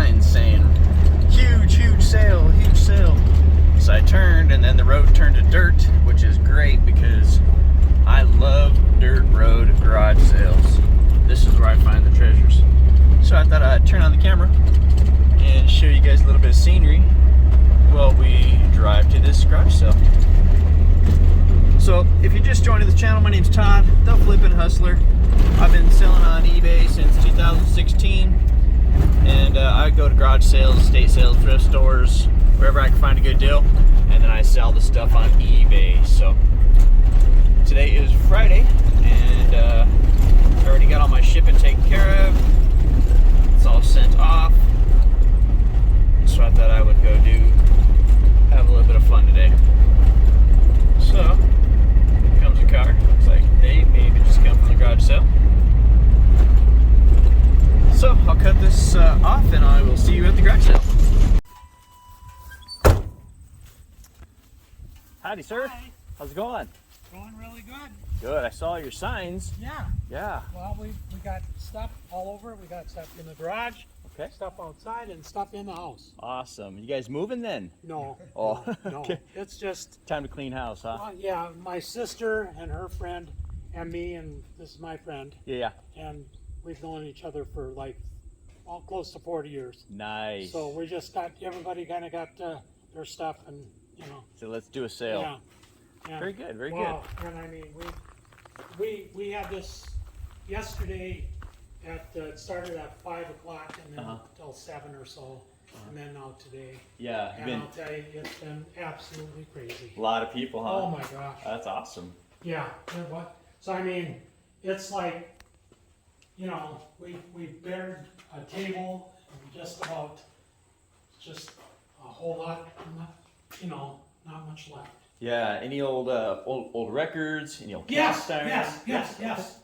signs saying, huge, huge sale, huge sale. So I turned, and then the road turned to dirt, which is great because I love dirt road garage sales. This is where I find the treasures. So I thought I'd turn on the camera and show you guys a little bit of scenery while we drive to this garage sale. So if you're just joining the channel, my name's Todd, the Flippin' Hustler. I've been selling on eBay since 2016, and I go to garage sales, estate sales, thrift stores, wherever I can find a good deal, and then I sell the stuff on eBay. So today is Friday, and I already got all my shipping taken care of. It's all sent off. So I thought I would go have a little bit of fun today. So here comes a car. Looks like they maybe just come from the garage sale. So I'll cut this off, and I will see you at the garage sale. Howdy, sir. Hi. How's it going? Going really good. Good. I saw your signs. Yeah. Yeah. Well, we got stuff all over. We got stuff in the garage, Okay. stuff outside, and stuff in the house. Awesome. You guys moving then? No. Oh, No. okay. It's just, Time to clean house, huh? yeah, my sister and her friend and me, and this is my friend, Yeah. and we've known each other for like close to 40 years. Nice. So we just got, everybody kind of got their stuff, and you know. So let's do a sale. Yeah. Yeah. Very good. Very Well, and I mean, we had this yesterday it started at 5 o'clock and then till 7 or so, and then now today. Yeah. And I'll tell you, it's been absolutely crazy. A lot of people, huh? Oh my gosh. That's awesome. Yeah. And what? So I mean, it's like, you know, we bared a table and just a whole lot, you know, not much left. Yeah. Any old records? Any old Yes, cast irons? yes.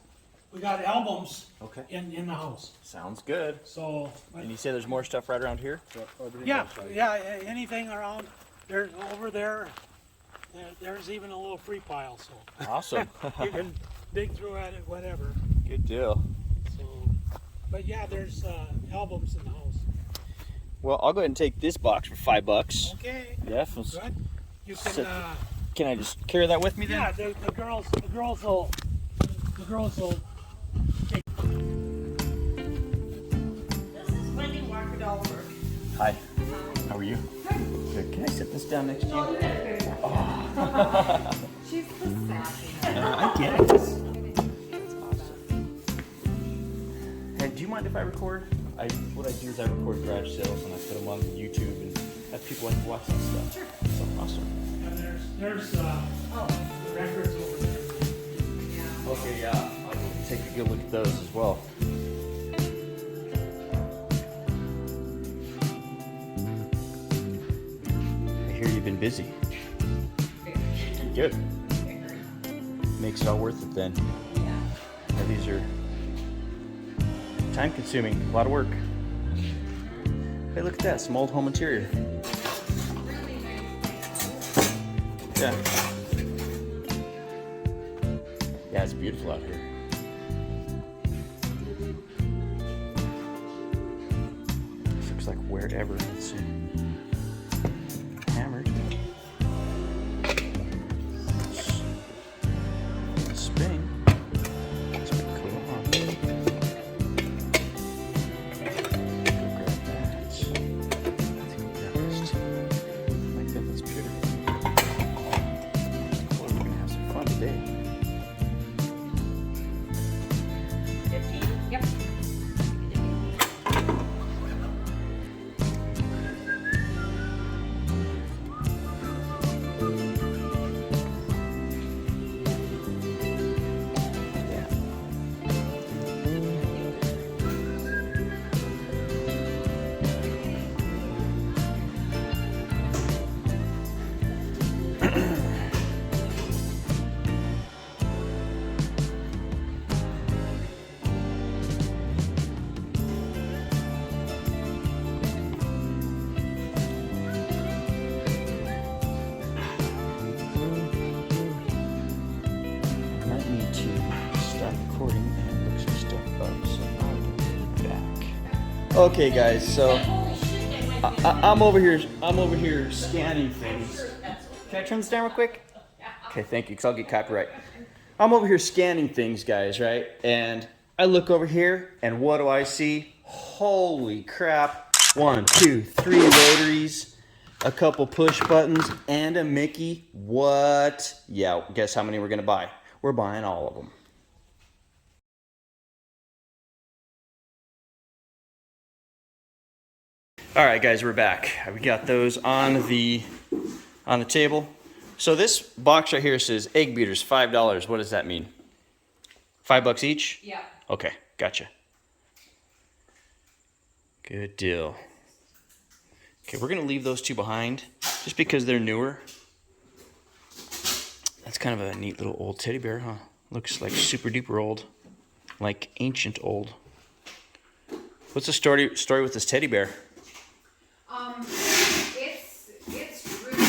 We got albums Okay. in the house. Sounds good. So, but And you say there's more stuff right around here? yeah, anything around there's over there. There's even a little free pile, so Awesome. you can dig through at it, whatever. Good deal. So, but yeah, there's albums in the house. Well, I'll go ahead and take this box for $5. Okay. Yeah. Good. You can. So- Can I just carry that with me then? Yeah, the girls will take. This is Wendy Walker Dolberg. Hi. How are you? Good. Can I sit this down next to you? Oh, that's very good. Oh. She's the sassy. I get it. That's awesome. Hey, do you mind if I record? What I do is I record garage sales and I put them on YouTube and have people like to watch that stuff. Sure. So awesome. And there's records over there. Yeah. Okay, yeah. I'll take a good look at those as well. I hear you've been busy. Good. Makes it all worth it then. Yeah. Now, these are time consuming, a lot of work. Hey, look at that, some old home interior. Yeah. Yeah, it's beautiful out here. This looks like wherever it's hammered. Spinning. That's pretty cool, huh? Go grab that. Let's go grab this too. I think that's beautiful. Boy, we're gonna have some fun today. 15? Yep. Okay guys, so I'm over here scanning things. Can I turn this down real quick? Okay, thank you, because I'll get copyright. I'm over here scanning things, guys, right? And I look over here, and what do I see? Holy crap. 1, 2, 3 rotaries, a couple push buttons, and a Mickey. What? Yeah, guess how many we're going to buy? We're buying all of them. All right, guys, we're back. We got those on the table. So this box right here says egg beaters, $5. What does that mean? $5 each? Yeah. Okay, gotcha. Good deal. Okay, we're gonna leave those two behind just because they're newer. That's kind of a neat little old teddy bear, huh? Looks like super duper old, like ancient old. What's the story with this teddy bear? It's really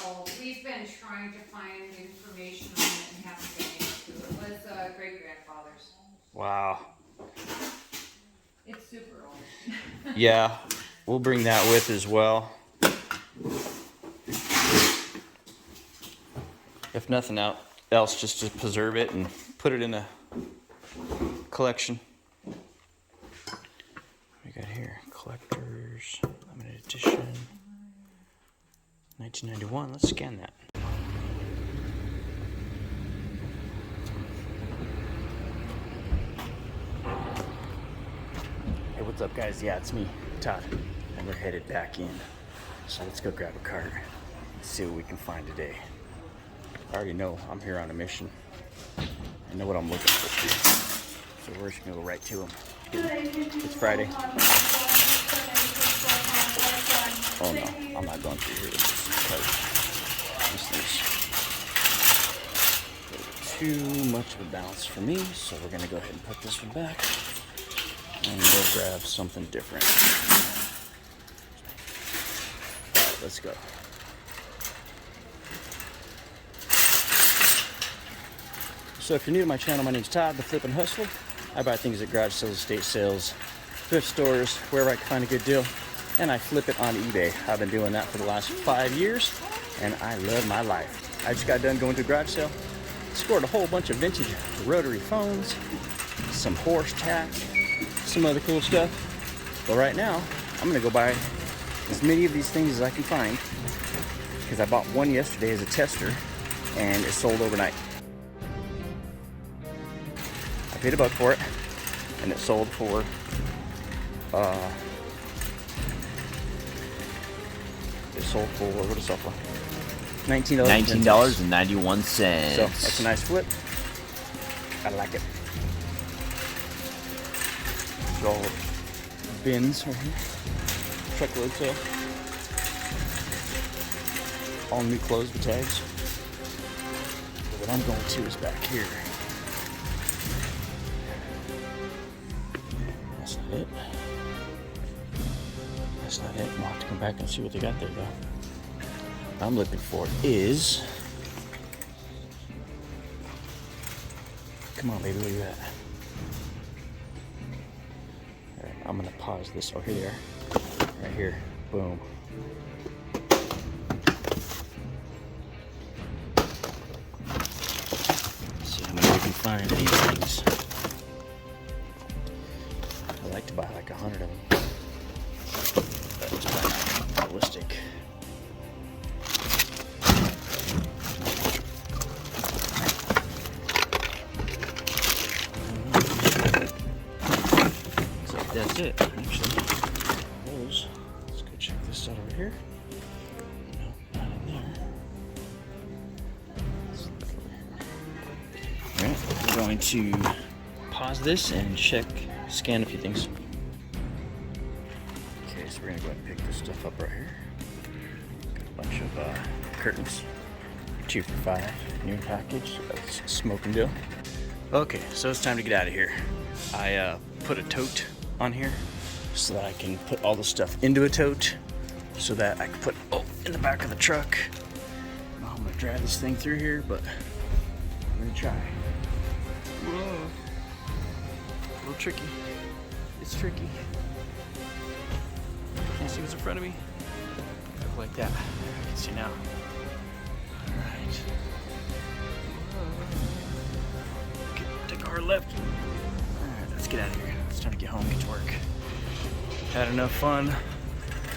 old. We've been trying to find information on it and haven't been able to. It was great-grandfather's. Wow. It's super old. Yeah, we'll bring that with as well. If nothing else, just to preserve it and put it in a collection. We got here, collectors, limited edition, 1991. Let's scan that. Hey, what's up, guys? Yeah, it's me, Todd, and we're headed back in. So let's go grab a cart and see what we can find today. I already know I'm here on a mission. I know what I'm looking for. So we're just gonna go right to them. It's Friday. Oh no, I'm not going through here with this because this is too much of a bounce for me. So we're gonna go ahead and put this one back and we'll grab something different. All right, let's go. So if you're new to my channel, my name's Todd, the Flippin' Hustler. I buy things at garage sales, estate sales, thrift stores, wherever I can find a good deal, and I flip it on eBay. I've been doing that for the last 5 years, and I love my life. I just got done going to a garage sale, scored a whole bunch of vintage rotary phones, some horse tack, some other cool stuff. But right now, I'm gonna go buy as many of these things as I can find, because I bought one yesterday as a tester, and it sold overnight. I paid $1 for it, and it sold for what did it sell for? $19.91. So that's a nice flip. I like it. There's all the bins right here. Truckload sale. All new clothes with tags. But what I'm going to is back here. That's not it. That's not it. I'll have to come back and see what they got there, though. What I'm looking for is... Come on, baby, where you at? Alright, I'm gonna pause this. Oh, here they are. Right here. Boom. Let's see how many we can find of these things. I like to buy like 100 of them. That's quite realistic. So that's it, actually. Those. Let's go check this out over here. No, not in there. Let's look over here. Alright, we're going to pause this and scan a few things. Okay, so we're gonna go ahead and pick this stuff up right here. Got a bunch of curtains, 2 for $5, new package. That's smoking deal. Okay, so it's time to get out of here. I put a tote on here so that I can put all the stuff into a tote, so that I can put in the back of the truck. I'm gonna drive this thing through here, but I'm gonna try. Whoa. A little tricky. It's tricky. Can't see see what's in front of me? Look like that. I can see now. Alright. Take our left. Alright, let's get out of here. It's time to get home, get to work. Had enough fun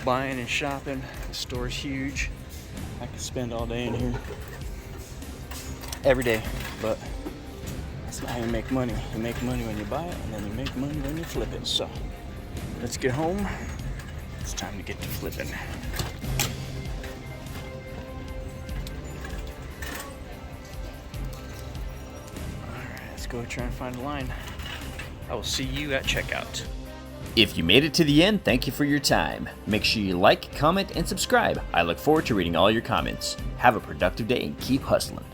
buying and shopping. The store's huge. I could spend all day in here. Every day, but that's not how you make money. You make money when you buy it, and then you make money when you flip it. So, let's get home. It's time to get to flipping. Alright, let's go try and find a line. I will see you at checkout. If you made it to the end, thank you for your time. Make sure you like, comment, and subscribe. I look forward to reading all your comments. Have a productive day and keep hustling.